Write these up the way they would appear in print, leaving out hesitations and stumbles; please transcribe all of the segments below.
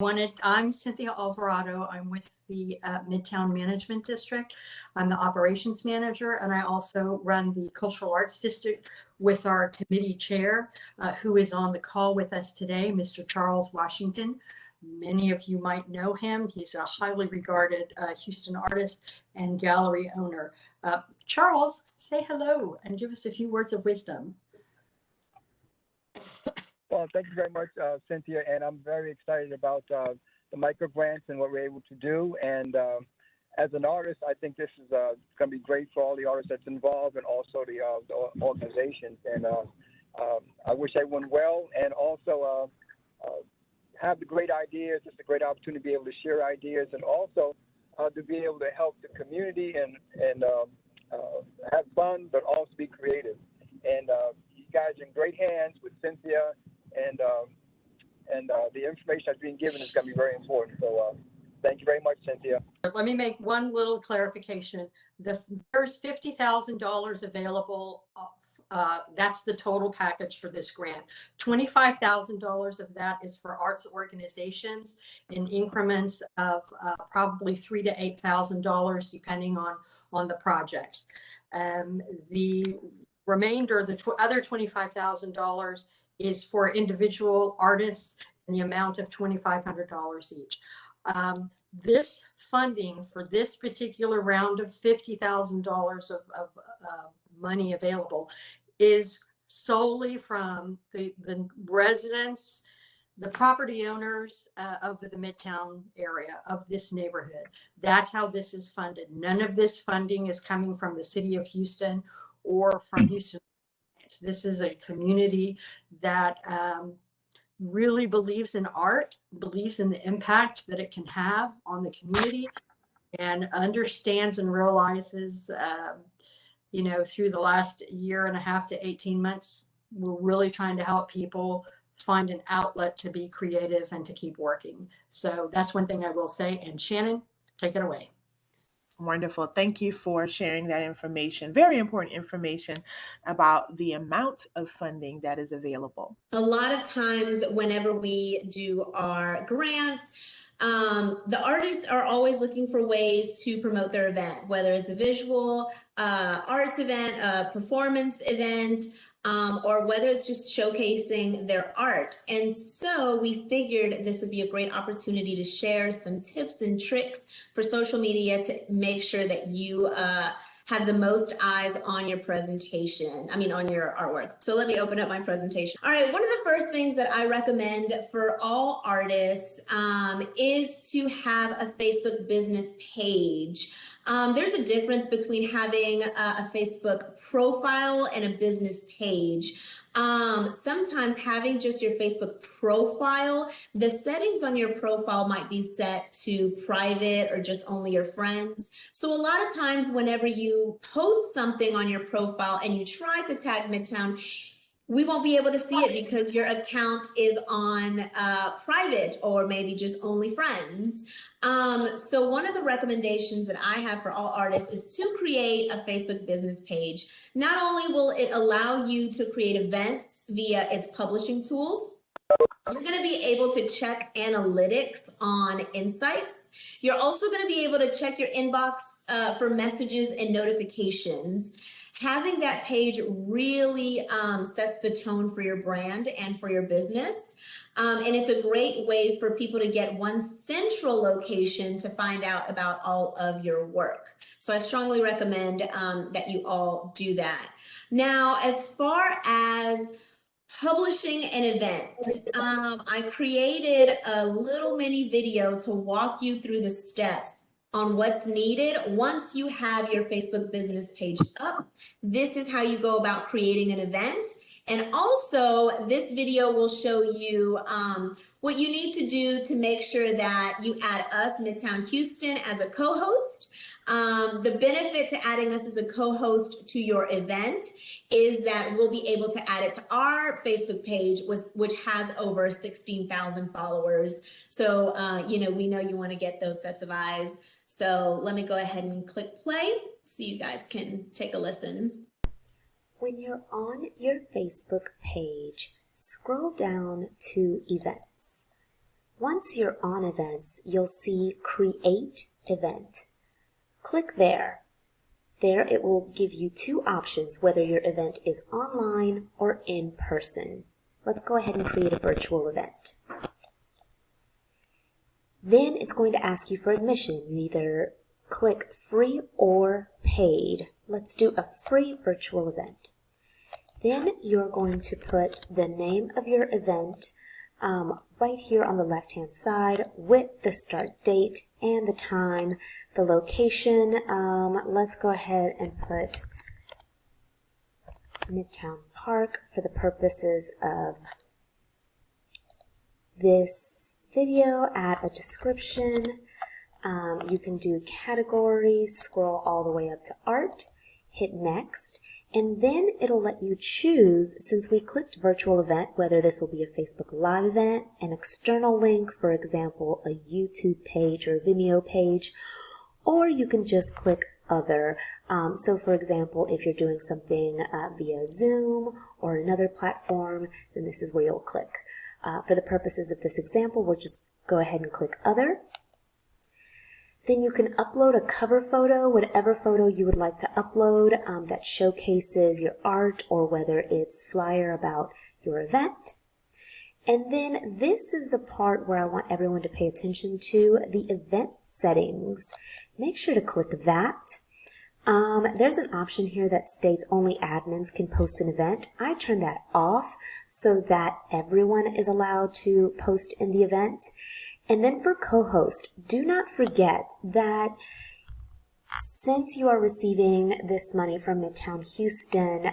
I'm Cynthia Alvarado. I'm with the Midtown Management District. I'm the operations manager, and I also run the Cultural Arts District with our committee chair, who is on the call with us today, Mr. Charles Washington. Many of you might know him. He's a highly regarded Houston artist and gallery owner. Charles, say hello and give us a few words of wisdom. Well, thank you very much, Cynthia, and I'm very excited about the micro grants and what we're able to do. And as an artist, I think this is going to be great for all the artists that's involved and also the organizations. And I wish everyone well, and also have the great ideas. It's a great opportunity to be able to share ideas, and also to be able to help the community and have fun, but also be creative. And you guys are in great hands with Cynthia, and the information that's being given is going to be very important. So thank you very much, Cynthia. Let me make one little clarification. There's $50,000 available. That's the total package for this grant. $25,000 of that is for arts organizations in increments of probably $3,000 to $8,000, depending on the projects. The remainder, the other $25,000, is for individual artists in the amount of $2,500 each. This funding for this particular round of $50,000 of money available is solely from the residents, the property owners of the Midtown area of this neighborhood. That's how this is funded. None of this funding is coming from the city of Houston or from Houston. This is a community that really believes in art, believes in the impact that it can have on the community, and understands and realizes, through the last year and a half to 18 months, we're really trying to help people find an outlet to be creative and to keep working. So that's one thing I will say. And Shannon, take it away. Wonderful. Thank you for sharing that information. Very important information about the amount of funding that is available. A lot of times whenever we do our grants, the artists are always looking for ways to promote their event, whether it's a visual arts event, a performance event, or whether it's just showcasing their art. And so we figured this would be a great opportunity to share some tips and tricks for social media to make sure that you have the most eyes on your presentation, on your artwork. So let me open up my presentation. All right, one of the first things that I recommend for all artists is to have a Facebook business page. There's a difference between having a Facebook profile and a business page. Sometimes having just your Facebook profile, the settings on your profile might be set to private or just only your friends. So a lot of times whenever you post something on your profile and you try to tag Midtown, we won't be able to see it because your account is on private or maybe just only friends. So one of the recommendations that I have for all artists is to create a Facebook business page. Not only will it allow you to create events via its publishing tools, you're going to be able to check analytics on insights. You're also going to be able to check your inbox for messages and notifications. Having that page really sets the tone for your brand and for your business. And it's a great way for people to get one central location to find out about all of your work. So I strongly recommend that you all do that. Now, as far as publishing an event, I created a little mini video to walk you through the steps on what's needed once you have your Facebook business page up. This is how you go about creating an event. And also, this video will show you what you need to do to make sure that you add us, Midtown Houston, as a co-host. The benefit to adding us as a co-host to your event is that we'll be able to add it to our Facebook page, which has over 16,000 followers. So, we know you want to get those sets of eyes. So let me go ahead and click play so you guys can take a listen. When you're on your Facebook page, scroll down to Events. Once you're on events, you'll see Create Event. Click there. There it will give you two options, whether your event is online or in person. Let's go ahead and create a virtual event. Then it's going to ask you for admission. You either click free or paid. Let's do a free virtual event. Then you're going to put the name of your event right here on the left-hand side with the start date and the time, the location. Let's go ahead and put Midtown Park for the purposes of this video. Add a description. You can do categories, scroll all the way up to art, hit next, and then it'll let you choose, since we clicked virtual event, whether this will be a Facebook Live event, an external link, for example, a YouTube page or a Vimeo page, or you can just click other. So for example, if you're doing something via Zoom or another platform, then this is where you'll click. For the purposes of this example, we'll just go ahead and click other. Then you can upload a cover photo, whatever photo you would like to upload that showcases your art, or whether it's flyer about your event. And then this is the part where I want everyone to pay attention to, the event settings. Make sure to click that. There's an option here that states only admins can post an event. I turn that off so that everyone is allowed to post in the event. And then for co-host, do not forget that since you are receiving this money from Midtown Houston,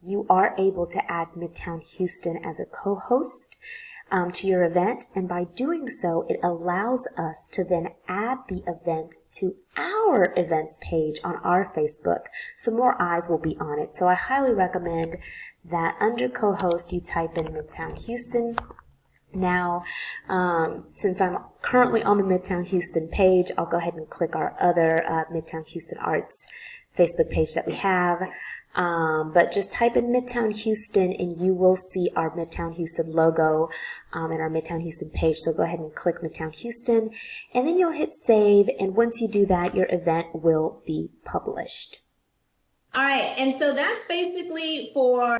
you are able to add Midtown Houston as a co-host to your event. And by doing so, it allows us to then add the event to our events page on our Facebook, so more eyes will be on it. So I highly recommend that under co-host, you type in Midtown Houston. Now, since I'm currently on the Midtown Houston page, I'll go ahead and click our other Midtown Houston Arts Facebook page that we have. But just type in Midtown Houston and you will see our Midtown Houston logo and our Midtown Houston page. So go ahead and click Midtown Houston, and then you'll hit save. And once you do that, your event will be published. All right, and so that's basically for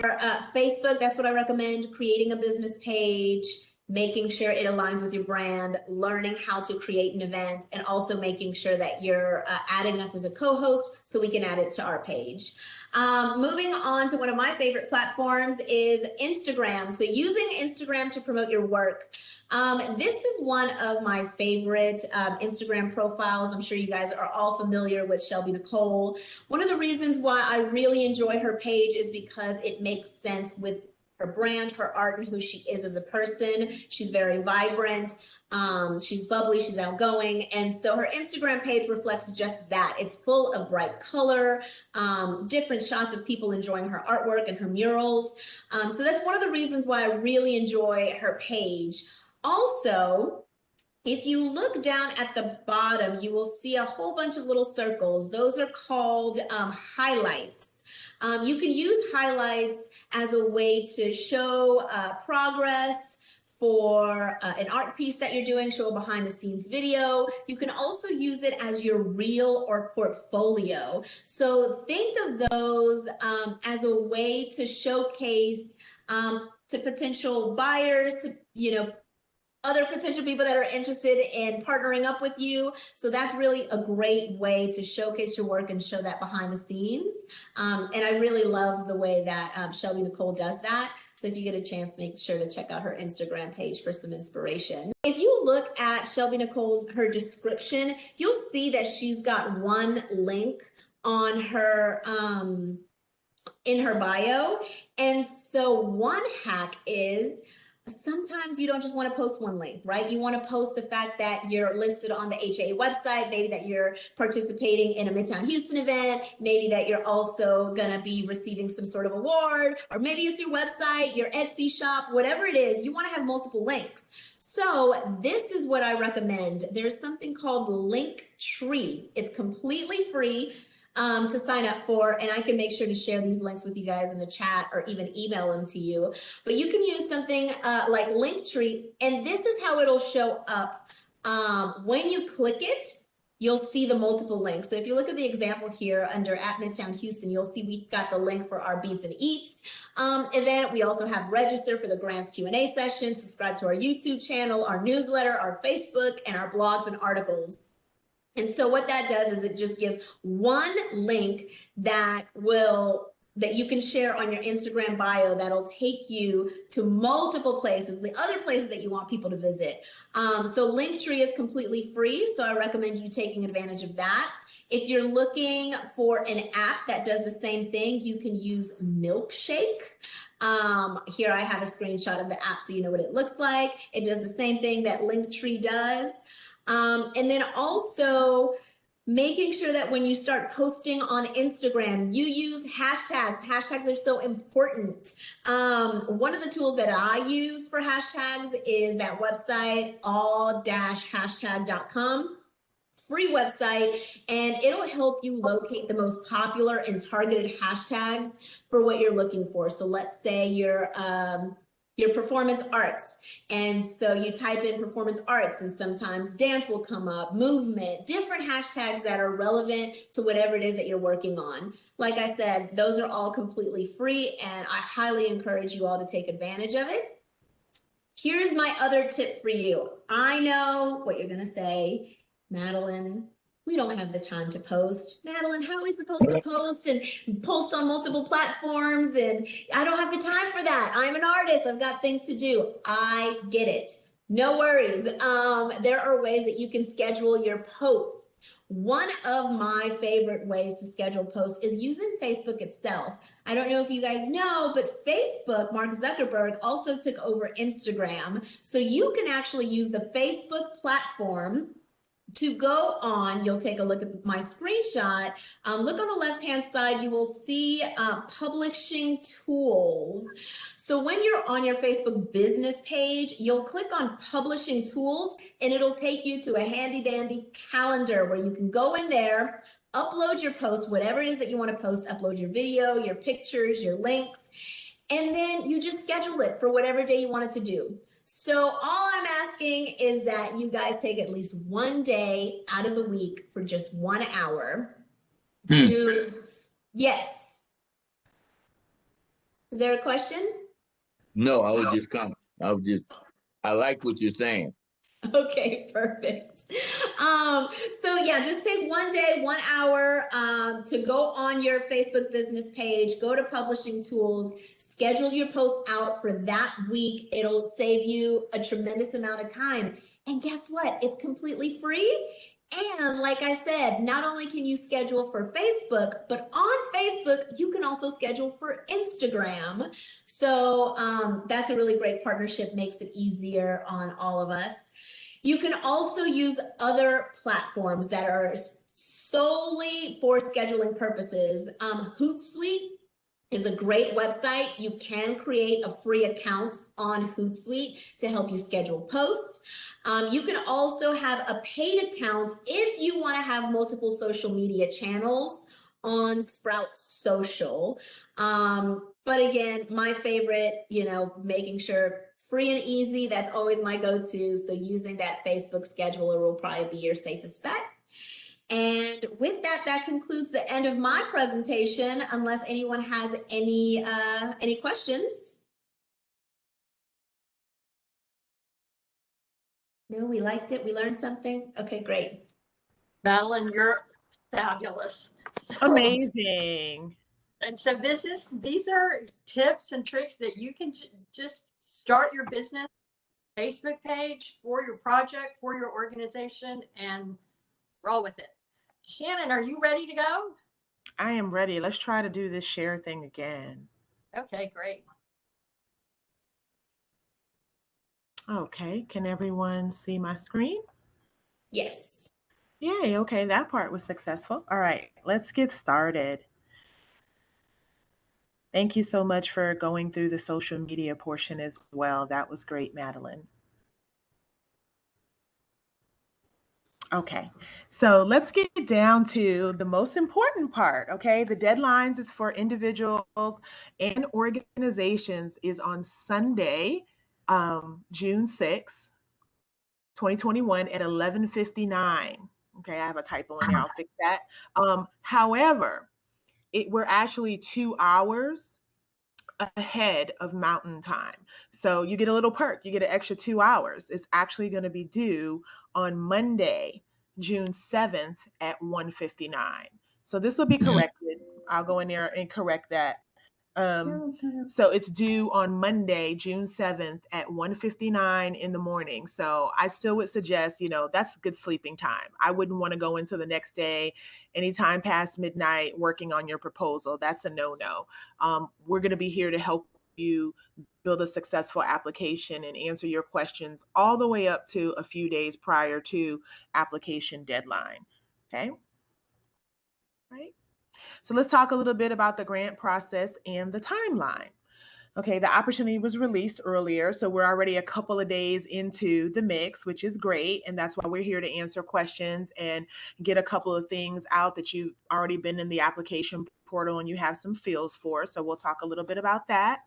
Facebook. That's what I recommend: creating a business page, making sure it aligns with your brand, learning how to create an event, and also making sure that you're adding us as a co-host so we can add it to our page. Moving on to one of my favorite platforms is Instagram. So using Instagram to promote your work. This is one of my favorite Instagram profiles. I'm sure you guys are all familiar with Shelby Nicole. One of the reasons why I really enjoy her page is because it makes sense with her brand, her art, and who she is as a person. She's very vibrant. She's bubbly, she's outgoing. And so her Instagram page reflects just that. It's full of bright color, different shots of people enjoying her artwork and her murals. So that's one of the reasons why I really enjoy her page. Also, if you look down at the bottom, you will see a whole bunch of little circles. Those are called highlights. You can use highlights as a way to show progress for an art piece that you're doing, show a behind the scenes video. You can also use it as your reel or portfolio. So think of those as a way to showcase to potential buyers, to, other potential people that are interested in partnering up with you. So that's really a great way to showcase your work and show that behind the scenes. And I really love the way that Shelby Nicole does that. So if you get a chance, make sure to check out her Instagram page for some inspiration. If you look at Shelby Nicole's, her description, you'll see that she's got one link on her, in her bio. And so one hack is, sometimes you don't just want to post one link, right? You want to post the fact that you're listed on the HAA website, maybe that you're participating in a Midtown Houston event, maybe that you're also going to be receiving some sort of award, or maybe it's your website, your Etsy shop, whatever it is, you want to have multiple links. So this is what I recommend. There's something called Linktree. It's completely free. to sign up for, and I can make sure to share these links with you guys in the chat or even email them to you. But you can use something like Linktree, and this is how it'll show up. When you click it, you'll see the multiple links. So if you look at the example here under at Midtown Houston, you'll see we've got the link for our Beats and Eats event. We also have register for the grants Q&A session, subscribe to our YouTube channel, our newsletter, our Facebook, and our blogs and articles. And so what that does is it just gives one link that you can share on your Instagram bio that'll take you to multiple places, the other places that you want people to visit. So Linktree is completely free, so I recommend you taking advantage of that. If you're looking for an app that does the same thing, you can use Milkshake. Here I have a screenshot of the app so you know what it looks like. It does the same thing that Linktree does. And then also making sure that when you start posting on Instagram, you use hashtags. Hashtags are so important. One of the tools that I use for hashtags is that website, all-hashtag.com. Free website, and it'll help you locate the most popular and targeted hashtags for what you're looking for. So let's say you're performance arts, and so you type in performance arts, and sometimes dance will come up, movement, different hashtags that are relevant to whatever it is that you're working on. Like I said, those are all completely free, and I highly encourage you all to take advantage of it. Here's my other tip for you. I know what you're gonna say, Madeline, we don't have the time to post. Madeline, how are we supposed to post and post on multiple platforms? And I don't have the time for that. I'm an artist. I've got things to do. I get it. No worries. There are ways that you can schedule your posts. One of my favorite ways to schedule posts is using Facebook itself. I don't know if you guys know, but Facebook, Mark Zuckerberg, also took over Instagram. So you can actually use the Facebook platform to go on. You'll take a look at my screenshot. Look on the left-hand side, you will see publishing tools. So when you're on your Facebook business page, you'll click on publishing tools, and it'll take you to a handy dandy calendar where you can go in there, upload your post, whatever it is that you want to post, upload your video, your pictures, your links, and then you just schedule it for whatever day you want it to do. So all I'm asking is that you guys take at least one day out of the week for just 1 hour to, yes. Is there a question? No, I like what you're saying. Okay, perfect. So yeah, just take one day, 1 hour to go on your Facebook business page, go to publishing tools, schedule your post out for that week. It'll save you a tremendous amount of time. And guess what? It's completely free. And like I said, not only can you schedule for Facebook, but on Facebook, you can also schedule for Instagram. So that's a really great partnership, makes it easier on all of us. You can also use other platforms that are solely for scheduling purposes. Hootsuite is a great website. You can create a free account on Hootsuite to help you schedule posts. You can also have a paid account if you want to have multiple social media channels on Sprout Social. But again, my favorite, making sure free and easy, that's always my go-to. So using that Facebook scheduler will probably be your safest bet. And with that, that concludes the end of my presentation, unless anyone has any questions. No, we liked it. We learned something. Okay, great. Madeline, you're fabulous. So, Amazing. and so these are tips and tricks that you can just start your business Facebook page for your project, for your organization, and roll with it. Shannon, are you ready to go? I am ready. Let's try to do this share thing again. Okay, great. Okay, can everyone see my screen? Yes. Yay, okay, that part was successful. All right, let's get started. Thank you so much for going through the social media portion as well. That was great, Madeline. Okay, so let's get down to the most important part. Okay, the deadlines is for individuals and organizations is on Sunday, June 6th, 2021 at 11:59. Okay, I have a typo in there. I'll fix that. However, we're actually 2 hours ahead of Mountain Time. So you get a little perk. You get an extra 2 hours. It's actually going to be due on Monday, June 7th at 1:59. So this will be corrected. I'll go in there and correct that. So it's due on Monday, June 7th at 1:59 in the morning. So I still would suggest, that's good sleeping time. I wouldn't want to go into the next day anytime past midnight working on your proposal. That's a no-no. We're going to be here to help you build a successful application and answer your questions all the way up to a few days prior to application deadline. Okay. Right. So let's talk a little bit about the grant process and the timeline. Okay, the opportunity was released earlier, so we're already a couple of days into the mix, which is great. And that's why we're here to answer questions and get a couple of things out that you've already been in the application portal and you have some feels for. So we'll talk a little bit about that.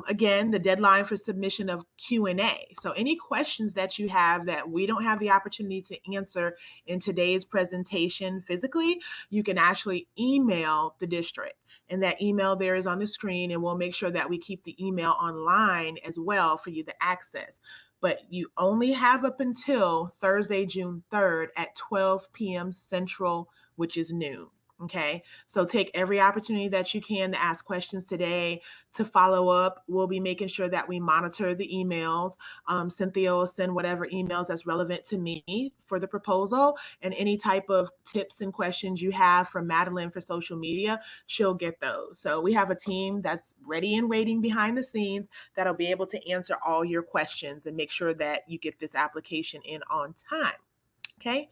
Again, the deadline for submission of Q&A. So any questions that you have that we don't have the opportunity to answer in today's presentation physically, you can actually email the district. And that email there is on the screen, and we'll make sure that we keep the email online as well for you to access. But you only have up until Thursday, June 3rd at 12 p.m. Central, which is noon. Okay, so take every opportunity that you can to ask questions today, to follow up. We'll be making sure that we monitor the emails. Cynthia will send whatever emails that's relevant to me for the proposal, and any type of tips and questions you have from Madeline for social media, she'll get those. So we have a team that's ready and waiting behind the scenes that'll be able to answer all your questions and make sure that you get this application in on time. Okay.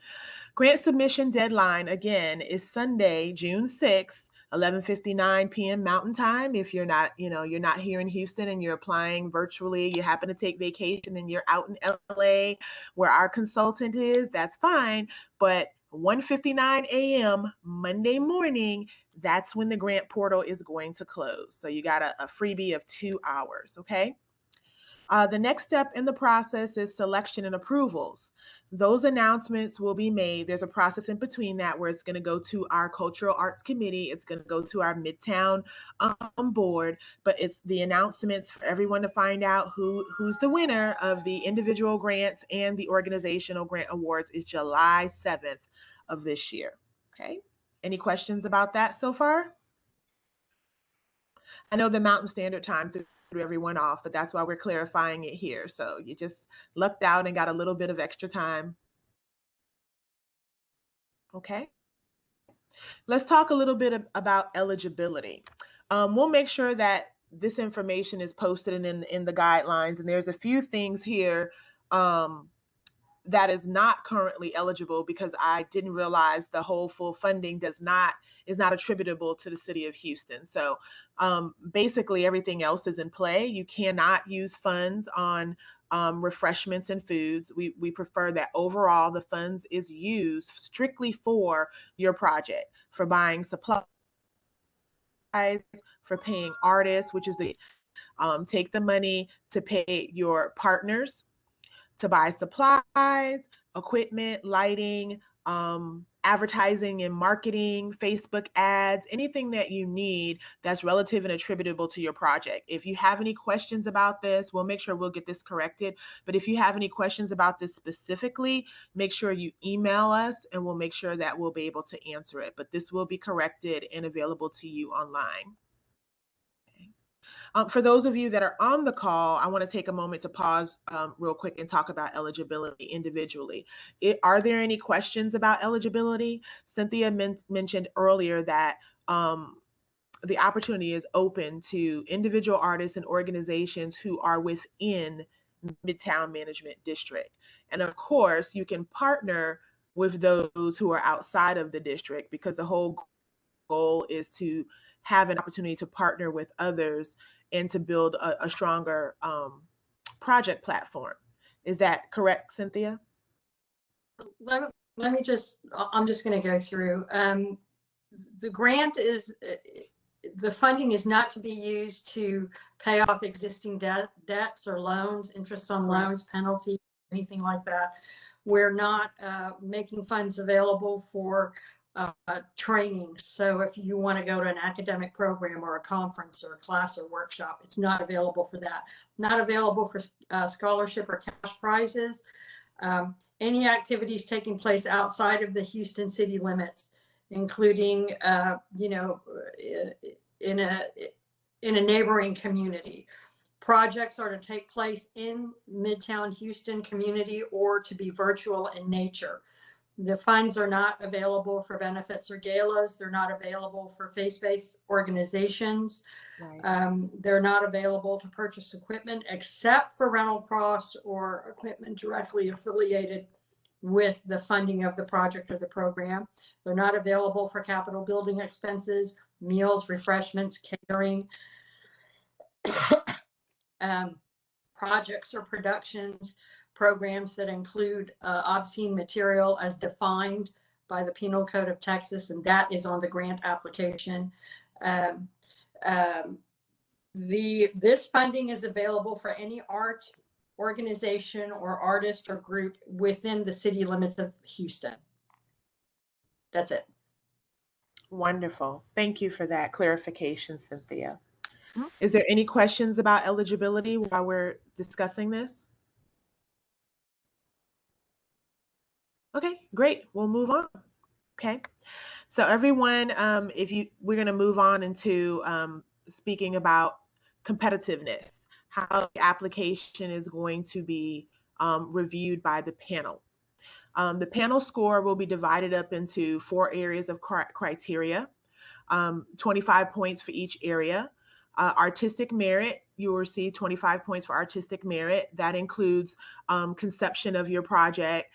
Grant submission deadline, again, is Sunday, June 6th, 11:59 p.m. Mountain Time. If you're not here in Houston and you're applying virtually, you happen to take vacation and you're out in LA where our consultant is, that's fine. But 1:59 a.m. Monday morning, that's when the grant portal is going to close. So you got a freebie of 2 hours, okay? The next step in the process is selection and approvals. Those announcements will be made. There's a process in between that where it's going to go to our Cultural Arts Committee. It's going to go to our Midtown board, but it's the announcements for everyone to find out who's the winner of the individual grants and the organizational grant awards is July 7th of this year. Okay. Any questions about that so far? I know the Mountain Standard Time threw everyone off, but that's why we're clarifying it here. So you just lucked out and got a little bit of extra time. Okay. Let's talk a little bit about eligibility. We'll make sure that this information is posted in the guidelines, and there's a few things here that is not currently eligible because I didn't realize the whole full funding is not attributable to the city of Houston. So basically everything else is in play. You cannot use funds on refreshments and foods. We prefer that overall the funds is used strictly for your project, for buying supplies, for paying artists, which is the take the money to pay your partners, to buy supplies, equipment, lighting, advertising and marketing, Facebook ads, anything that you need that's relative and attributable to your project. If you have any questions about this, we'll make sure we'll get this corrected. But if you have any questions about this specifically, make sure you email us and we'll make sure that we'll be able to answer it. But this will be corrected and available to you online. For those of you that are on the call, I want to take a moment to pause real quick and talk about eligibility individually. Are there any questions about eligibility? Cynthia mentioned earlier that the opportunity is open to individual artists and organizations who are within Midtown Management District. And of course, you can partner with those who are outside of the district because the whole goal is to have an opportunity to partner with others and to build a stronger project platform. Is that correct, Cynthia? Let Let me just, I'm just going to go through. The grant is, the funding is not to be used to pay off existing debts or loans, interest on loans, penalty, anything like that. We're not making funds available for training. So if you want to go to an academic program or a conference or a class or workshop, it's not available for that. Not available for scholarship or cash prizes. Any activities taking place outside of the Houston city limits, including, you know, in a neighboring community. Projects are to take place in Midtown Houston community or to be virtual in nature. The funds are not available for benefits or galas. They're not available for faith-based organizations. Right. They're not available to purchase equipment except for rental costs or equipment directly affiliated with the funding of the project or the program. They're not available for capital building expenses, meals, refreshments, catering, projects or productions, programs that include obscene material as defined by the Penal Code of Texas, and that is on the grant application. This funding is available for any art organization or artist or group within the city limits of Houston. That's it. Wonderful. Thank you for that clarification, Cynthia. Mhm. Is there any questions about eligibility while we're discussing this? Okay, great. We'll move on. Okay. So everyone, we're going to move on into speaking about competitiveness, how the application is going to be reviewed by the panel. The panel score will be divided up into 4 areas of criteria, 25 points for each area. Artistic merit, you will receive 25 points for artistic merit. That includes conception of your project.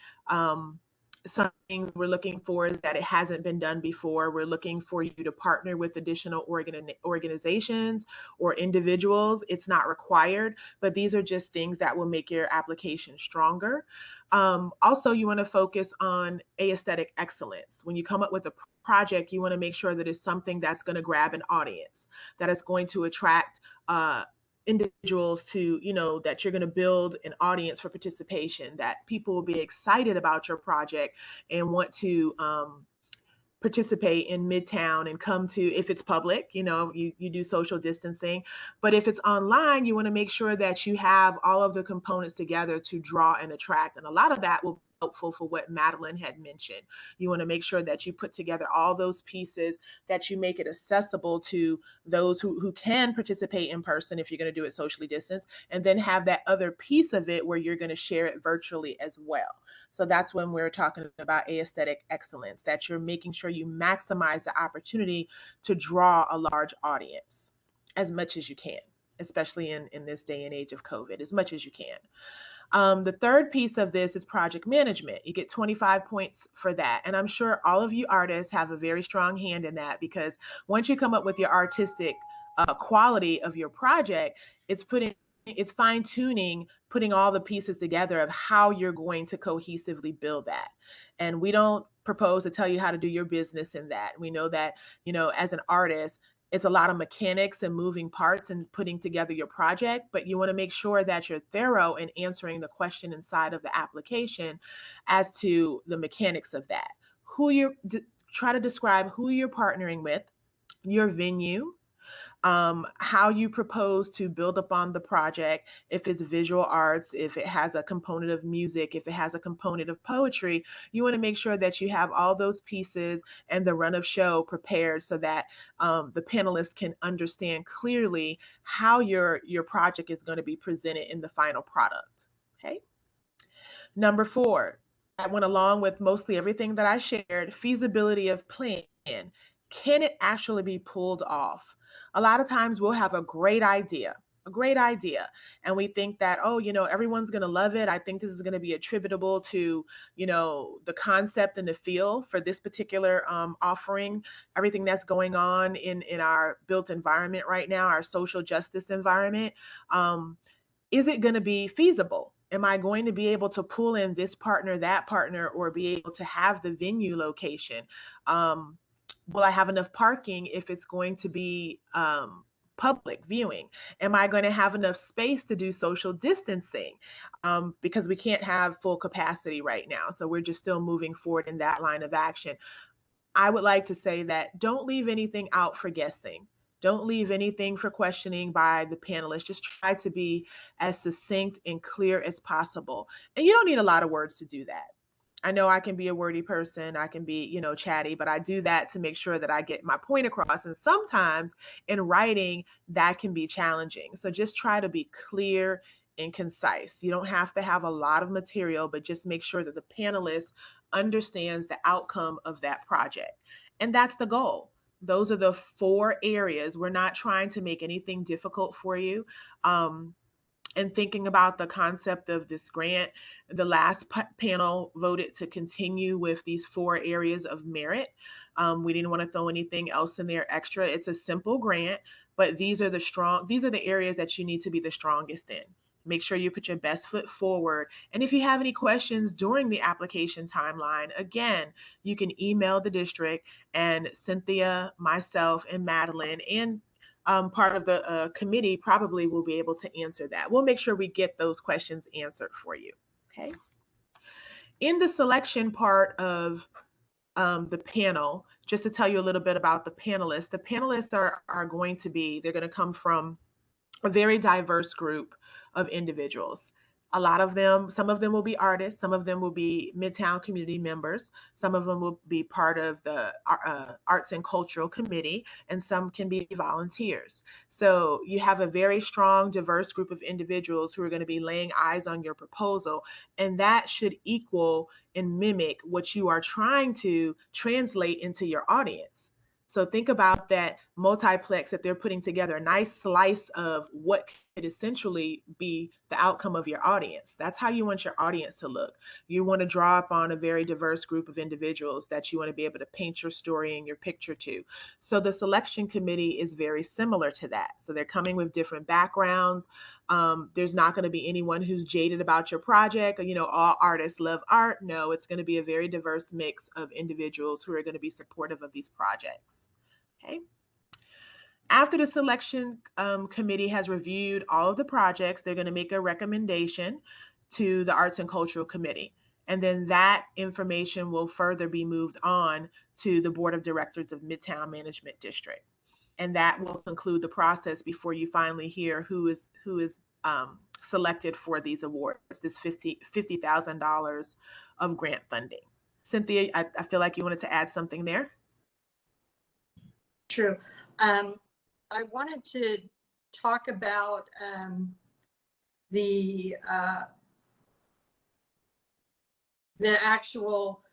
Something we're looking for is that it hasn't been done before. We're looking for you to partner with additional organizations or individuals. It's not required, but these are just things that will make your application stronger. Also, you want to focus on aesthetic excellence. When you come up with a project, you want to make sure that it's something that's going to grab an audience, that it's going to attract individuals to, you know, that you're going to build an audience for participation, that people will be excited about your project and want to participate in Midtown and come to, if it's public, you know, you do social distancing. But if it's online, you want to make sure that you have all of the components together to draw and attract. And a lot of that will be helpful for what Madeline had mentioned. You want to make sure that you put together all those pieces, that you make it accessible to those who can participate in person if you're going to do it socially distanced, and then have that other piece of it where you're going to share it virtually as well. So that's when we're talking about aesthetic excellence, that you're making sure you maximize the opportunity to draw a large audience as much as you can, especially in this day and age of COVID, as much as you can. The third piece of this is project management. You get 25 points for that. And I'm sure all of you artists have a very strong hand in that, because once you come up with your artistic quality of your project, it's fine tuning, putting all the pieces together of how you're going to cohesively build that. And we don't propose to tell you how to do your business in that. We know that, you know, as an artist, it's a lot of mechanics and moving parts and putting together your project, but you want to make sure that you're thorough in answering the question inside of the application as to the mechanics of that. Try to describe who you're partnering with, your venue, how you propose to build upon the project, if it's visual arts, if it has a component of music, if it has a component of poetry. You want to make sure that you have all those pieces and the run of show prepared so that the panelists can understand clearly how your project is going to be presented in the final product. Okay. Number 4, that went along with mostly everything that I shared, feasibility of plan. Can it actually be pulled off? A lot of times we'll have a great idea, and we think that, oh, you know, everyone's going to love it. I think this is going to be attributable to, you know, the concept and the feel for this particular offering, everything that's going on in our built environment right now, our social justice environment. Is it going to be feasible? Am I going to be able to pull in this partner, that partner, or be able to have the venue location? Will I have enough parking if it's going to be public viewing? Am I going to have enough space to do social distancing? Because we can't have full capacity right now. So we're just still moving forward in that line of action. I would like to say that don't leave anything out for guessing. Don't leave anything for questioning by the panelists. Just try to be as succinct and clear as possible. And you don't need a lot of words to do that. I know I can be a wordy person, I can be, chatty, but I do that to make sure that I get my point across. And sometimes in writing, that can be challenging. So just try to be clear and concise. You don't have to have a lot of material, but just make sure that the panelist understands the outcome of that project. And that's the goal. Those are the 4 areas. We're not trying to make anything difficult for you. And thinking about the concept of this grant, the last panel voted to continue with these 4 areas of merit. We didn't want to throw anything else in there extra. It's a simple grant, but these are the areas that you need to be the strongest in. Make sure you put your best foot forward. And if you have any questions during the application timeline, again, you can email the district, and Cynthia, myself, and Madeline, and part of the committee probably will be able to answer that. We'll make sure we get those questions answered for you. Okay. In the selection part of the panel, just to tell you a little bit about the panelists are going to be, they're going to come from a very diverse group of individuals. A lot of them, some of them will be artists, some of them will be Midtown community members, some of them will be part of the Arts and Cultural Committee, and some can be volunteers. So you have a very strong, diverse group of individuals who are going to be laying eyes on your proposal, and that should equal and mimic what you are trying to translate into your audience. So think about that multiplex that they're putting together, a nice slice of what could essentially be the outcome of your audience. That's how you want your audience to look. You want to draw upon a very diverse group of individuals that you want to be able to paint your story and your picture to. So the selection committee is very similar to that. So they're coming with different backgrounds. There's not going to be anyone who's jaded about your project, or, all artists love art. No, it's going to be a very diverse mix of individuals who are going to be supportive of these projects. Okay. After the selection committee has reviewed all of the projects, they're going to make a recommendation to the Arts and Cultural Committee. And then that information will further be moved on to the Board of Directors of Midtown Management District. And that will conclude the process before you finally hear who is selected for these awards, this $50,000 of grant funding. Cynthia, I feel like you wanted to add something there. True. I wanted to talk about the actual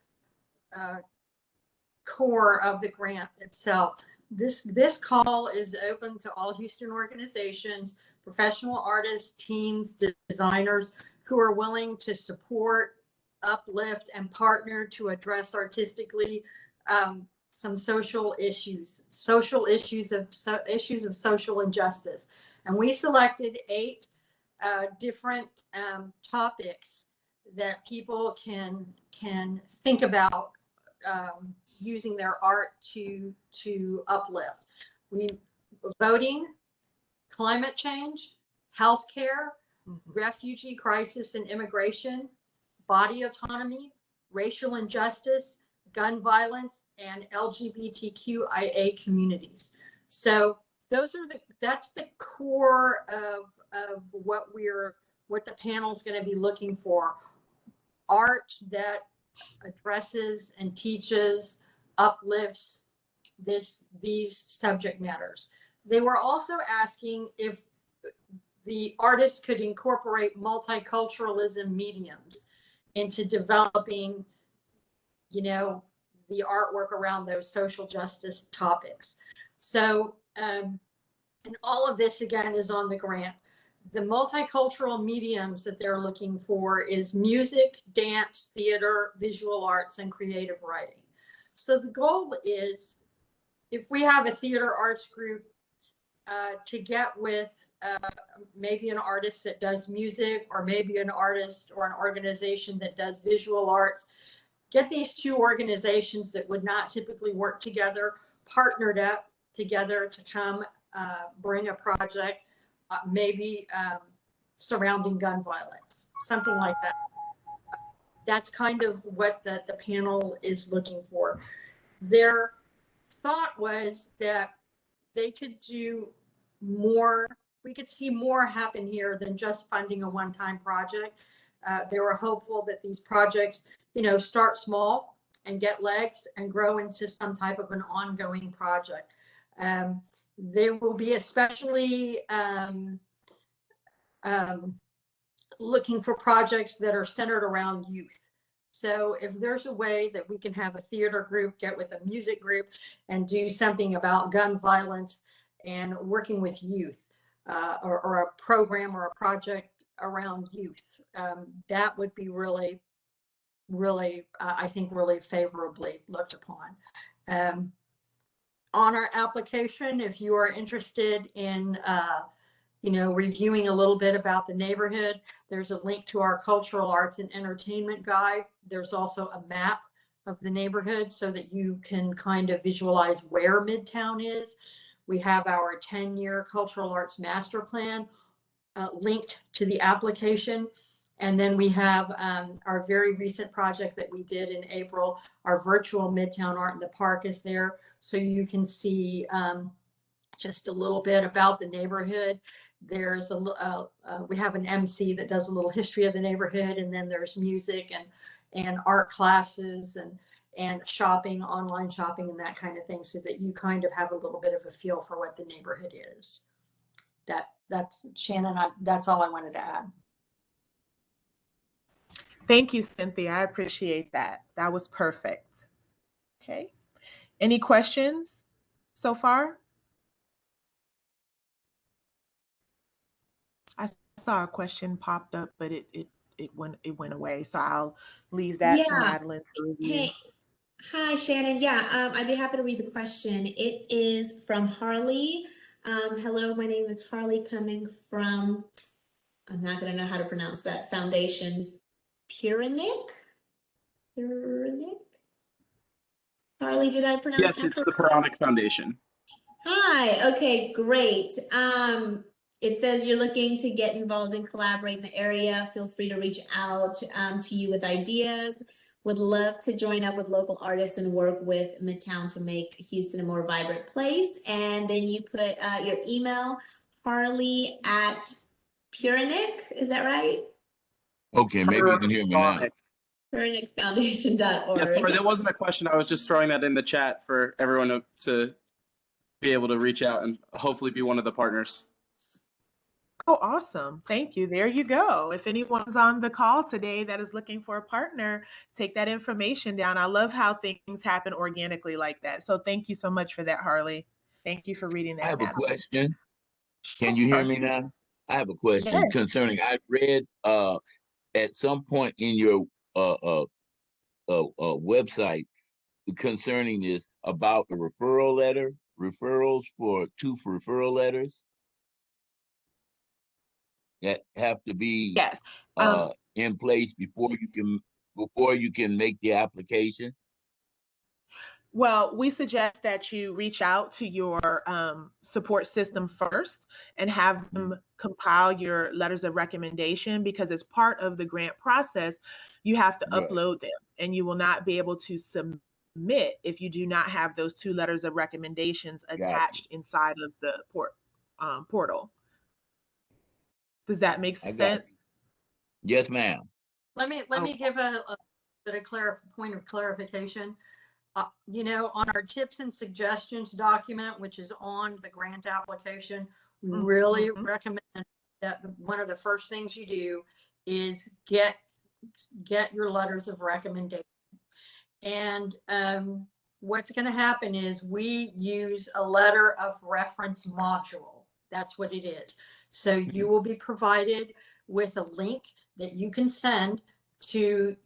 core of the grant itself. This call is open to all Houston organizations, professional artists, teams, designers who are willing to support, uplift, and partner to address artistically some social issues of social injustice. And we selected 8 different topics that people can think about using their art to uplift. Voting, climate change, healthcare, refugee crisis and immigration, body autonomy, racial injustice, gun violence, and LGBTQIA communities. So that's the core of what the panel's going to be looking for. Art that addresses and teaches, uplifts these subject matters. They were also asking if the artists could incorporate multiculturalism mediums into developing, the artwork around those social justice topics. So, and all of this again is on the grant. The multicultural mediums that they're looking for is music, dance, theater, visual arts, and creative writing. So the goal is, if we have a theater arts group to get with maybe an artist that does music, or maybe an artist or an organization that does visual arts. Get these two organizations that would not typically work together, partnered up together to come bring a project, maybe surrounding gun violence, something like that. That's kind of what the panel is looking for. Their thought was that they could do more, we could see more happen here than just funding a one-time project. They were hopeful that these projects, start small and get legs and grow into some type of an ongoing project. They will be especially looking for projects that are centered around youth. So if there's a way that we can have a theater group get with a music group and do something about gun violence and working with youth, or a program or a project around youth, that would be really, I think, really favorably looked upon. On our application, if you are interested in reviewing a little bit about the neighborhood, there's a link to our cultural arts and entertainment guide. There's also a map of the neighborhood so that you can kind of visualize where Midtown is. We have our 10-year cultural arts master plan linked to the application. And then we have our very recent project that we did in April. Our virtual Midtown Art in the Park is there. So you can see just a little bit about the neighborhood. There's we have an MC that does a little history of the neighborhood, and then there's music and art classes and shopping, online shopping, and that kind of thing, so that you kind of have a little bit of a feel for what the neighborhood is. That's Shannon, that's all I wanted to add. Thank you, Cynthia. I appreciate that. That was perfect. Okay. Any questions so far? I saw a question popped up, but it went away. So I'll leave that to Madeline to review. Hey, hi, Shannon. Yeah, I'd be happy to read the question. It is from Harley. Hello, my name is Harley, coming from, I'm not going to know how to pronounce that, Foundation Puranic? Harley, did I pronounce that? Yes, it's the Puranic Foundation. Hi, okay, great. It says you're looking to get involved and collaborate in the area. Feel free to reach out to you with ideas. Would love to join up with local artists and work with Midtown to make Houston a more vibrant place. And then you put your email, Harley@Puranic, is that right? Okay, maybe you can hear me now. PuranicFoundation.org. Yes, sorry, that wasn't a question. I was just throwing that in the chat for everyone to be able to reach out and hopefully be one of the partners. Oh, awesome. Thank you. There you go. If anyone's on the call today that is looking for a partner, take that information down. I love how things happen organically like that. So thank you so much for that, Harley. Thank you for reading that. I have Madeline. a question. Can you hear me now? I have a question concerning, I read at some point in your website concerning this about the referrals for 2 referral letters that have to be in place before you can make the application. Well, we suggest that you reach out to your support system first and have them compile your letters of recommendation, because as part of the grant process, you have to upload them, and you will not be able to submit if you do not have those 2 letters of recommendations attached inside of the portal. Does that make sense? Yes, ma'am. Let me give a bit of point of clarification. On our tips and suggestions document, which is on the grant application, we really recommend that one of the first things you do is get your letters of recommendation. And what's going to happen is we use a letter of reference module. That's what it is. So you will be provided with a link that you can send to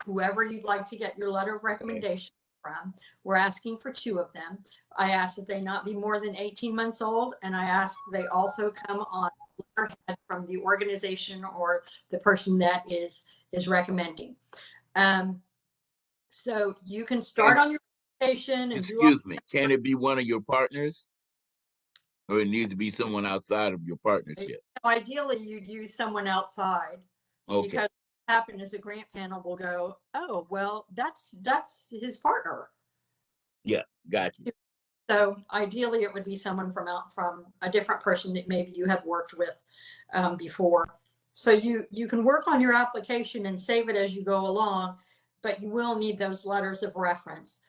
whoever you'd like to get your letter of recommendation. from. We're asking for 2 of them. I asked that they not be more than 18 months old, and I asked they also come on letterhead from the organization or the person that is recommending. So you can start on your application and do all. Excuse me, can it be one of your partners? Or it needs to be someone outside of your partnership? Ideally, you'd use someone outside. Okay, Because what happened is a grant panel will go, oh, well, that's his partner. yeah, got you. So ideally, it would be someone from a different person that maybe you have worked with before. So you can work on your application and save it as you go along, but you will need those letters of reference.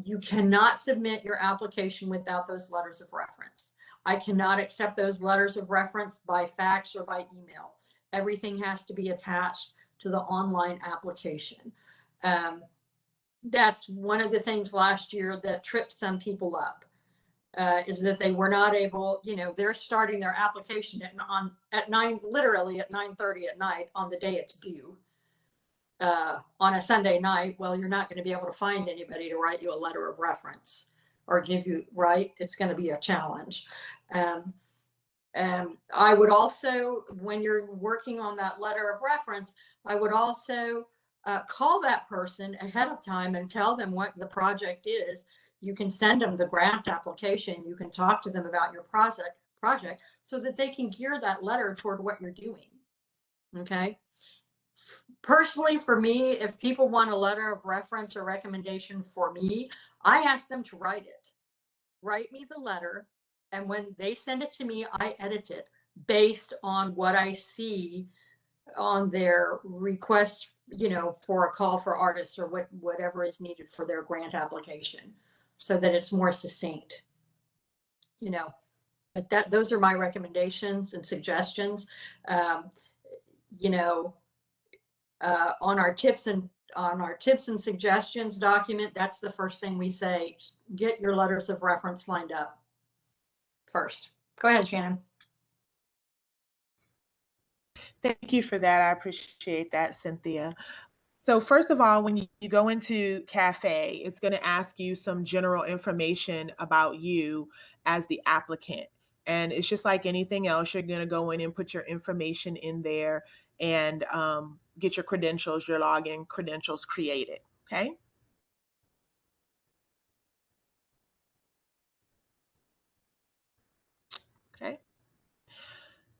You cannot submit your application without those letters of reference. I cannot accept those letters of reference by fax or by email. Everything has to be attached to the online application. That's one of the things last year that tripped some people up, is that they were not able, they're starting their application literally at 9:30 at night on the day it's due, on a Sunday night. Well, you're not going to be able to find anybody to write you a letter of reference or give you, right? It's going to be a challenge. I would also, when you're working on that letter of reference, I would also call that person ahead of time and tell them what the project is. You can send them the grant application. You can talk to them about your project so that they can gear that letter toward what you're doing. Okay. Personally, for me, if people want a letter of reference or recommendation for me, I ask them to write it. Write me the letter. And when they send it to me, I edit it based on what I see on their request, for a call for artists or whatever is needed for their grant application, so that it's more succinct. But those are my recommendations and suggestions. On our tips and suggestions document, that's the first thing we say. Get your letters of reference lined up first. Go ahead, Shannon. Thank you for that. I appreciate that, Cynthia. So first of all, when you go into Cafe, it's going to ask you some general information about you as the applicant. And it's just like anything else. You're going to go in and put your information in there and get your credentials, your login credentials created. Okay. Okay.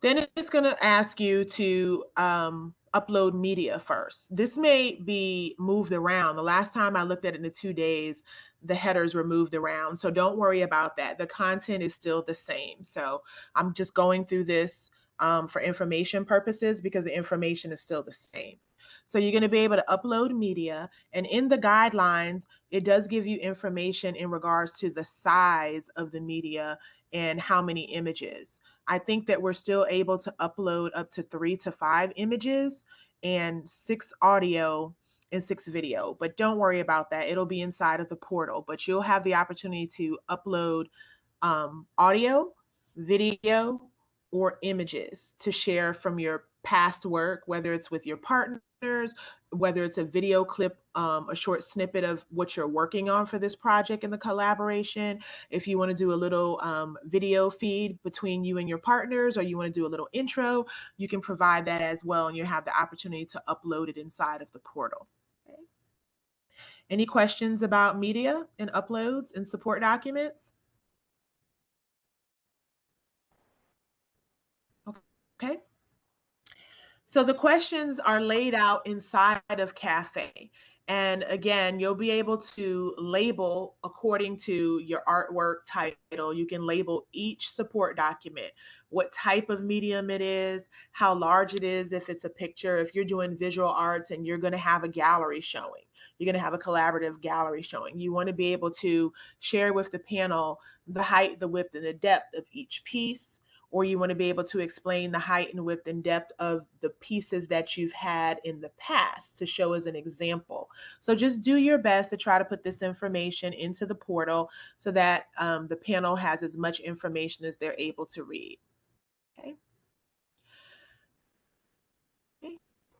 Then it's going to ask you to upload media first. This may be moved around. The last time I looked at it in the 2 days, the headers were moved around. So don't worry about that. The content is still the same. So I'm just going through this for information purposes because the information is still the same. So you're going to be able to upload media, and in the guidelines, it does give you information in regards to the size of the media and how many images. I think that we're still able to upload up to 3 to 5 images and 6 audio and 6 video, but don't worry about that. It'll be inside of the portal, but you'll have the opportunity to upload audio, video, or images to share from your past work, whether it's with your partners, whether it's a video clip, a short snippet of what you're working on for this project in the collaboration. If you want to do a little video feed between you and your partners, or you want to do a little intro, you can provide that as well, and you have the opportunity to upload it inside of the portal. Okay. Any questions about media and uploads and support documents? Okay. So the questions are laid out inside of Cafe. And again, you'll be able to label according to your artwork title. You can label each support document, what type of medium it is, how large it is, if it's a picture. If you're doing visual arts and you're going to have a gallery showing, you're going to have a collaborative gallery showing, you want to be able to share with the panel the height, the width, and the depth of each piece. Or you want to be able to explain the height and width and depth of the pieces that you've had in the past to show as an example. So just do your best to try to put this information into the portal so that the panel has as much information as they're able to read. Okay.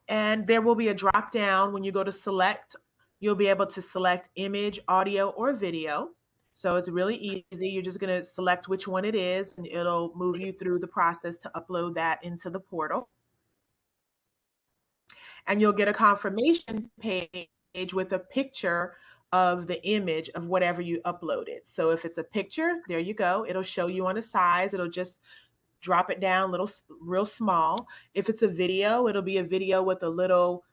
And there will be a drop down when you go to select you'll be able to select image, audio, or video. So it's really easy. You're just going to select which one it is, and it'll move you through the process to upload that into the portal. And you'll get a confirmation page with a picture of the image of whatever you uploaded. So if it's a picture, there you go. It'll show you on a size. It'll just drop it down real small. If it's a video, it'll be a video with a little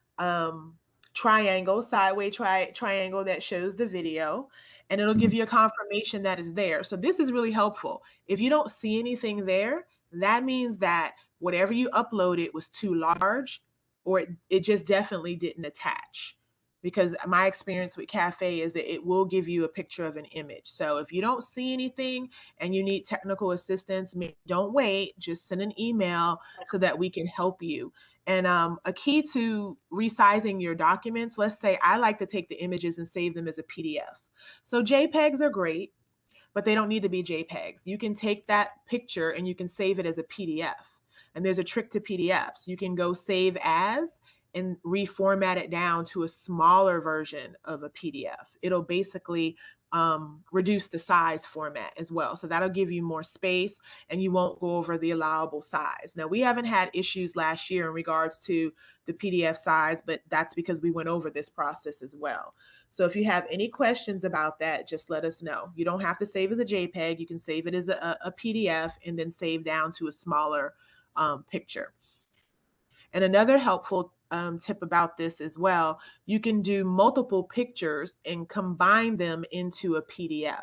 triangle, sideways triangle that shows the video, and it'll give you a confirmation that is there. So this is really helpful. If you don't see anything there, that means that whatever you uploaded was too large, or it just definitely didn't attach. Because my experience with Cafe is that it will give you a picture of an image. So if you don't see anything and you need technical assistance, don't wait, just send an email so that we can help you. And a key to resizing your documents, let's say I like to take the images and save them as a PDF. So JPEGs are great, but they don't need to be JPEGs. You can take that picture and you can save it as a PDF. And there's a trick to PDFs. You can go save as and reformat it down to a smaller version of a PDF. It'll basically reduce the size format as well. So that'll give you more space and you won't go over the allowable size. Now, we haven't had issues last year in regards to the PDF size, but that's because we went over this process as well. So if you have any questions about that, just let us know. You don't have to save as a JPEG. You can save it as a PDF and then save down to a smaller picture. And another helpful tip about this as well, you can do multiple pictures and combine them into a PDF.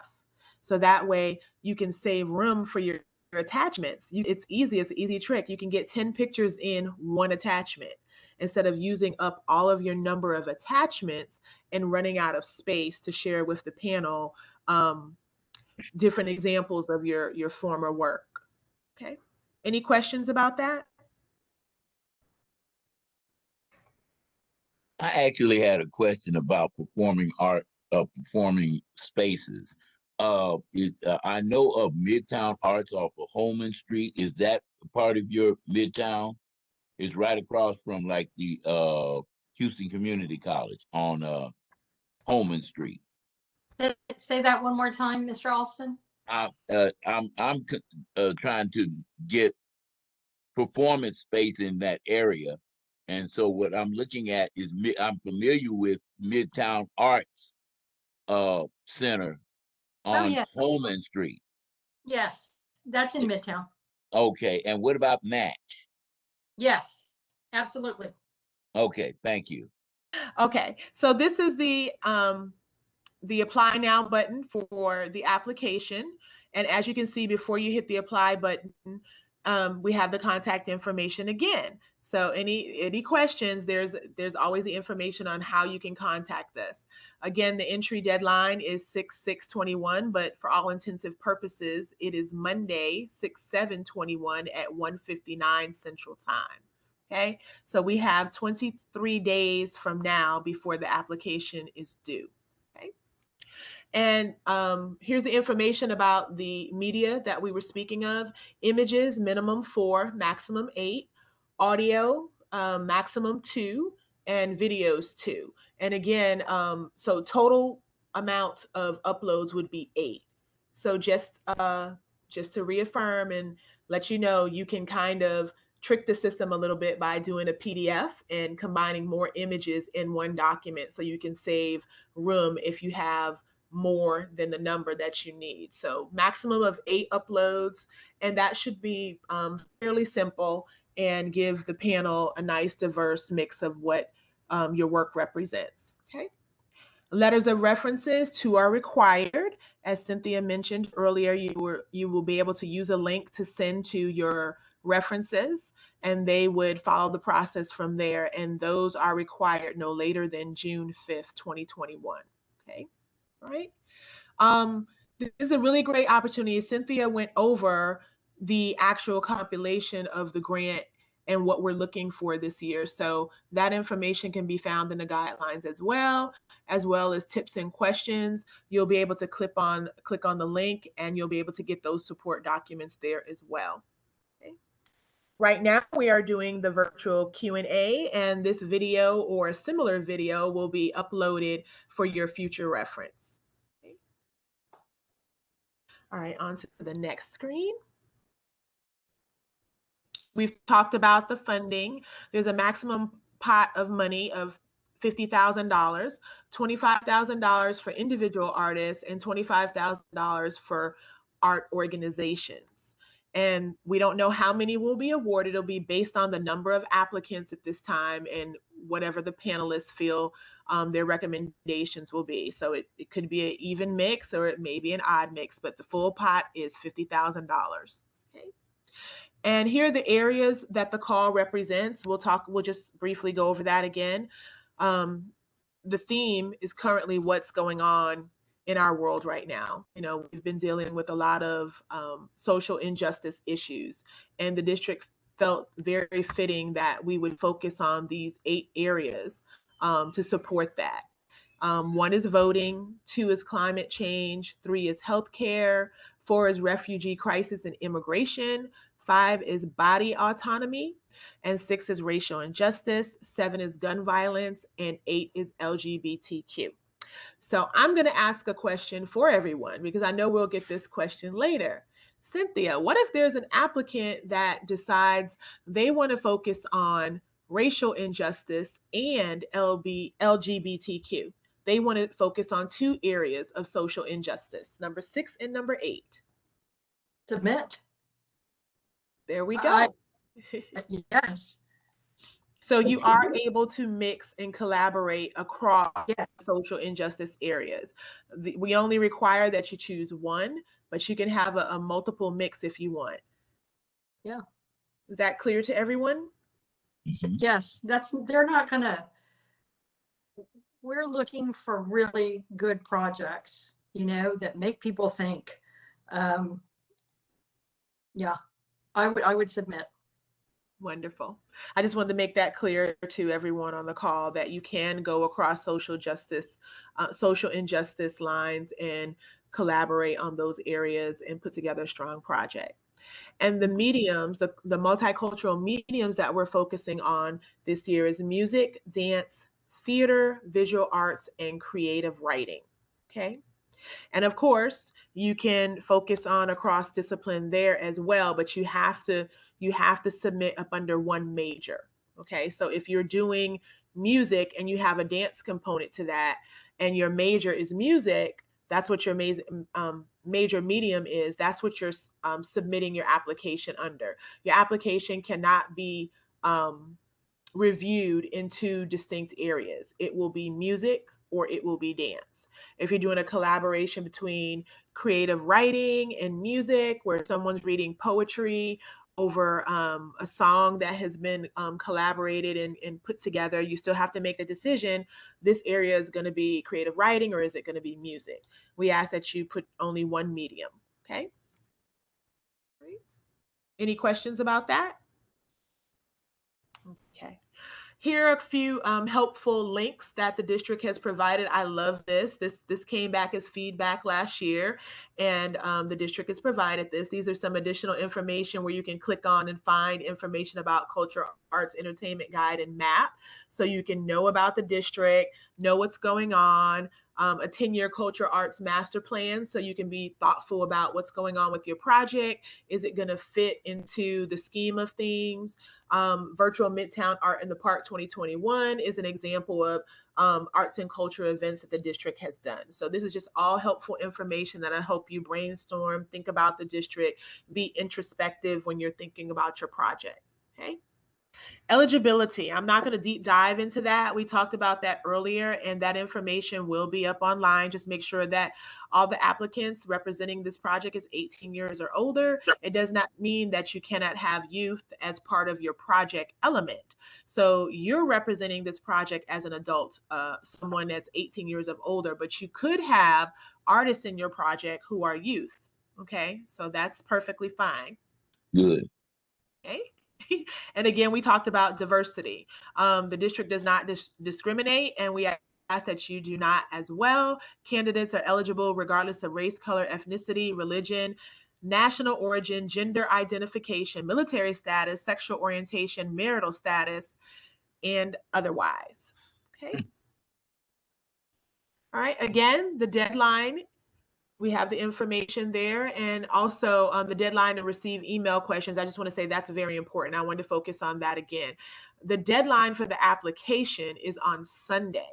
So that way you can save room for your attachments. It's easy. It's an easy trick. You can get 10 pictures in one attachment instead of using up all of your number of attachments and running out of space to share with the panel different examples of your former work. Okay. Any questions about that? I actually had a question about performing art, performing spaces. I know of Midtown Arts off of Holman Street. Is that part of your Midtown? It's right across from like the Houston Community College on Holman Street. Say that one more time, Mr. Alston. I'm trying to get performance space in that area. And so what I'm looking at is I'm familiar with Midtown Arts Center on Holman Street. Yes, that's in Midtown. Okay, and what about Match? Yes, absolutely. Okay, thank you. Okay, so this is the apply now button for the application. And as you can see, before you hit the apply button, we have the contact information again. So any questions, there's always the information on how you can contact us. Again, the entry deadline is 6/6/21, but for all intensive purposes, it is Monday, 6/7/21 at 1:59 Central Time. Okay, so we have 23 days from now before the application is due. Okay. And here's the information about the media that we were speaking of. Images, minimum 4, maximum 8. Audio, maximum 2. And videos 2. And again, so total amount of uploads would be 8. So just to reaffirm and let you know, you can kind of trick the system a little bit by doing a PDF and combining more images in one document so you can save room if you have more than the number that you need. So maximum of 8 uploads, and that should be fairly simple and give the panel a nice diverse mix of what your work represents. Okay. Letters of references, 2 are required. As Cynthia mentioned earlier, you will be able to use a link to send to your references, and they would follow the process from there. And those are required no later than June 5th, 2021. Okay. All right. This is a really great opportunity. Cynthia went over the actual compilation of the grant and what we're looking for this year. So that information can be found in the guidelines as well as tips and questions. You'll be able to click on the link and you'll be able to get those support documents there as well. Okay. Right now, we are doing the virtual Q&A, and this video or a similar video will be uploaded for your future reference. Okay. All right, on to the next screen. We've talked about the funding. There's a maximum pot of money of $50,000, $25,000 for individual artists, and $25,000 for art organizations. And we don't know how many will be awarded. It'll be based on the number of applicants at this time and whatever the panelists feel their recommendations will be. So it could be an even mix or it may be an odd mix, but the full pot is $50,000. Okay. And here are the areas that the call represents. We'll just briefly go over that again. The theme is currently what's going on in our world right now. You know, we've been dealing with a lot of social injustice issues, and the district felt very fitting that we would focus on these 8 areas to support that. 1 is voting, 2 is climate change, 3 is healthcare, 4 is refugee crisis and immigration, 5 is body autonomy, and 6 is racial injustice, 7 is gun violence, and 8 is LGBTQ. So I'm going to ask a question for everyone because I know we'll get this question later. Cynthia, what if there's an applicant that decides they want to focus on racial injustice and LGBTQ? They want to focus on 2 areas of social injustice, number 6 and number 8. Submit. There we go. Yes. So you are able to mix and collaborate across social injustice areas. We only require that you choose 1, but you can have a multiple mix if you want. Yeah. Is that clear to everyone? Yes, they're not gonna, we're looking for really good projects, you know, that make people think. Yeah, I would submit. Wonderful. I just wanted to make that clear to everyone on the call that you can go across social injustice lines and collaborate on those areas and put together a strong project. And the mediums, the multicultural mediums that we're focusing on this year is music, dance, theater, visual arts, and creative writing. Okay. And of course, you can focus on across discipline there as well, but you have to submit up under 1 major. Okay. So if you're doing music and you have a dance component to that and your major is music, that's what your major medium is. That's what you're submitting your application under. Your application cannot be reviewed in 2 distinct areas. It will be music or it will be dance. If you're doing a collaboration between creative writing and music, where someone's reading poetry over a song that has been collaborated and put together, you still have to make the decision, this area is going to be creative writing or is it going to be music? We ask that you put only 1 medium, okay? Great. Any questions about that? Okay. Here are a few helpful links that the district has provided. I love this. This came back as feedback last year, and the district has provided this. These are some additional information where you can click on and find information about Culture, Arts, Entertainment Guide and Map, so you can know about the district, know what's going on. A 10-year culture arts master plan, so you can be thoughtful about what's going on with your project. Is it going to fit into the scheme of things? Virtual Midtown Art in the Park 2021 is an example of arts and culture events that the district has done. So this is just all helpful information that I hope you brainstorm, think about the district, be introspective when you're thinking about your project, okay? Eligibility, I'm not going to deep dive into that. We talked about that earlier, and that information will be up online. Just make sure that all the applicants representing this project is 18 years or older. It does not mean that you cannot have youth as part of your project element. So you're representing this project as an adult, someone that's 18 years of older, but you could have artists in your project who are youth. Okay, so that's perfectly fine. Good. Okay. And again, we talked about diversity. The district does not discriminate, and we ask that you do not as well. Candidates are eligible regardless of race, color, ethnicity, religion, national origin, gender identification, military status, sexual orientation, marital status, and otherwise. Okay. All right. Again, the deadline, we have the information there, and also the deadline to receive email questions. I just want to say that's very important. I want to focus on that again. The deadline for the application is on Sunday,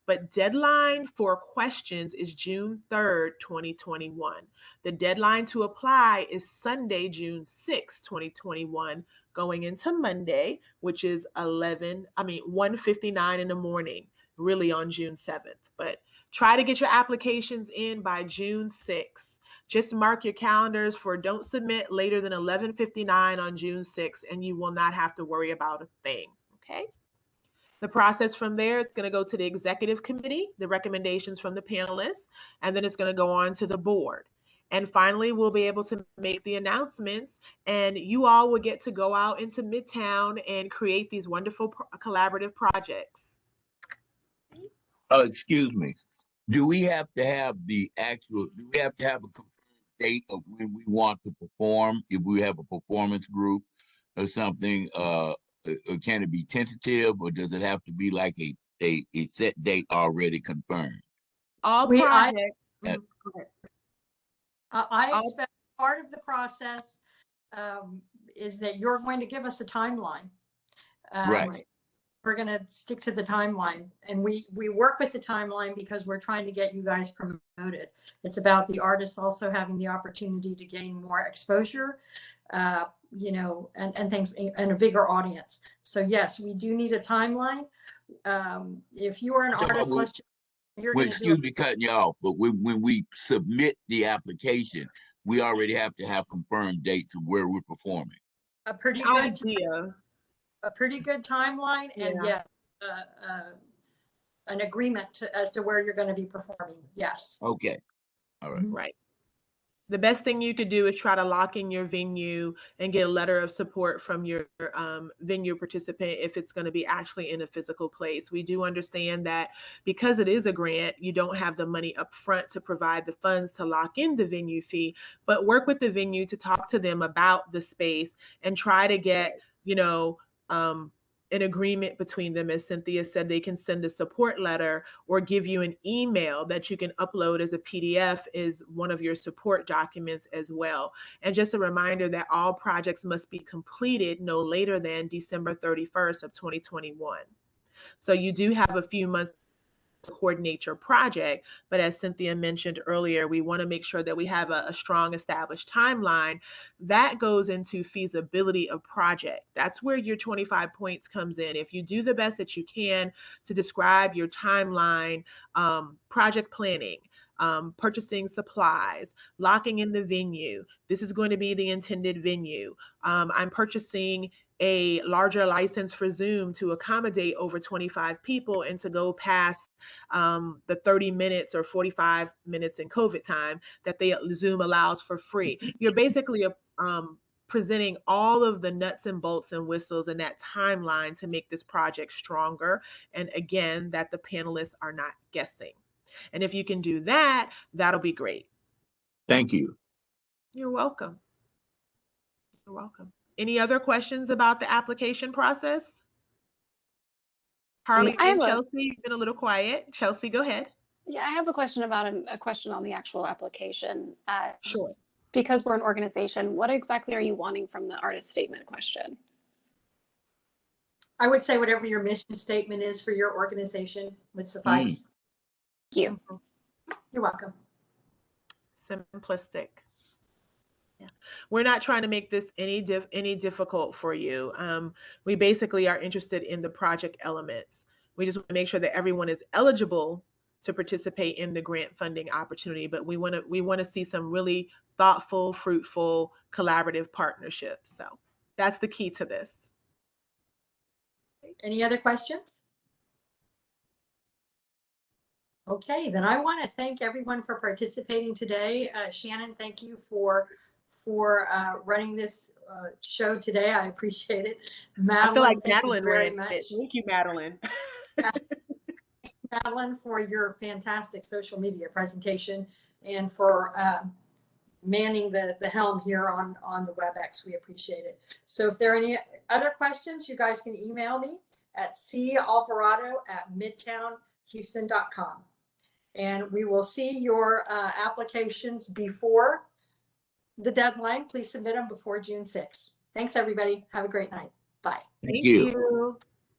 but deadline for questions is June 3rd, 2021. The deadline to apply is Sunday, June 6th, 2021, going into Monday, which is 1:59 in the morning, really on June 7th. But try to get your applications in by June 6th. Just mark your calendars for don't submit later than 11:59 on June 6th, and you will not have to worry about a thing, okay? The process from there is going to go to the executive committee, the recommendations from the panelists, and then it's going to go on to the board. And finally, we'll be able to make the announcements, and you all will get to go out into Midtown and create these wonderful collaborative projects. Excuse me. Do we have to have a confirmed date of when we want to perform? If we have a performance group or something, can it be tentative, or does it have to be like a set date already confirmed? All projects. I expect part of the process is that you're going to give us a timeline. Right. We're going to stick to the timeline, and we work with the timeline because we're trying to get you guys promoted. It's about the artists also having the opportunity to gain more exposure, and things, and a bigger audience. So yes, we do need a timeline. If you are an artist, excuse me cutting you off, but when we submit the application, we already have to have confirmed dates of where we're performing. A pretty good timeline, and an agreement as to where you're going to be performing. Yes. Okay. All right. Right. The best thing you could do is try to lock in your venue and get a letter of support from your venue participant if it's going to be actually in a physical place. We do understand that because it is a grant, you don't have the money up front to provide the funds to lock in the venue fee, but work with the venue to talk to them about the space and try to get, an agreement between them. As Cynthia said, they can send a support letter or give you an email that you can upload as a PDF as one of your support documents as well. And just a reminder that all projects must be completed no later than December 31st of 2021. So you do have a few months to coordinate your project, but as Cynthia mentioned earlier, we want to make sure that we have a strong established timeline that goes into feasibility of project. That's where your 25 points comes in. If you do the best that you can to describe your timeline, project planning, purchasing supplies, locking in the venue. This is going to be the intended venue. I'm purchasing a larger license for Zoom to accommodate over 25 people and to go past the 30 minutes or 45 minutes in COVID time that Zoom allows for free. You're basically presenting all of the nuts and bolts and whistles in that timeline to make this project stronger. And again, that the panelists are not guessing. And if you can do that, that'll be great. Thank you. You're welcome. You're welcome. Any other questions about the application process? Harley and Chelsea, you've been a little quiet. Chelsea, go ahead. Yeah, I have a question about a question on the actual application. Sure. Because we're an organization, what exactly are you wanting from the artist statement question? I would say whatever your mission statement is for your organization would suffice. Thank you. You're welcome. Simplistic. Yeah. We're not trying to make this any difficult for you. We basically are interested in the project elements. We just want to make sure that everyone is eligible to participate in the grant funding opportunity, but we want to see some really thoughtful, fruitful, collaborative partnerships. So that's the key to this. Any other questions? Okay, then I want to thank everyone for participating today. Shannon, thank you for running this show today. I appreciate it. Madeline, I feel like thank Madeline you very ran much. it. Thank you, Madeline. Madeline, for your fantastic social media presentation, and for manning the helm here on the WebEx. We appreciate it. So if there are any other questions, you guys can email me at calvarado@midtownhouston.com. And we will see your applications before the deadline. Please submit them before June 6th. Thanks, everybody. Have a great night. Bye. Thank you. you.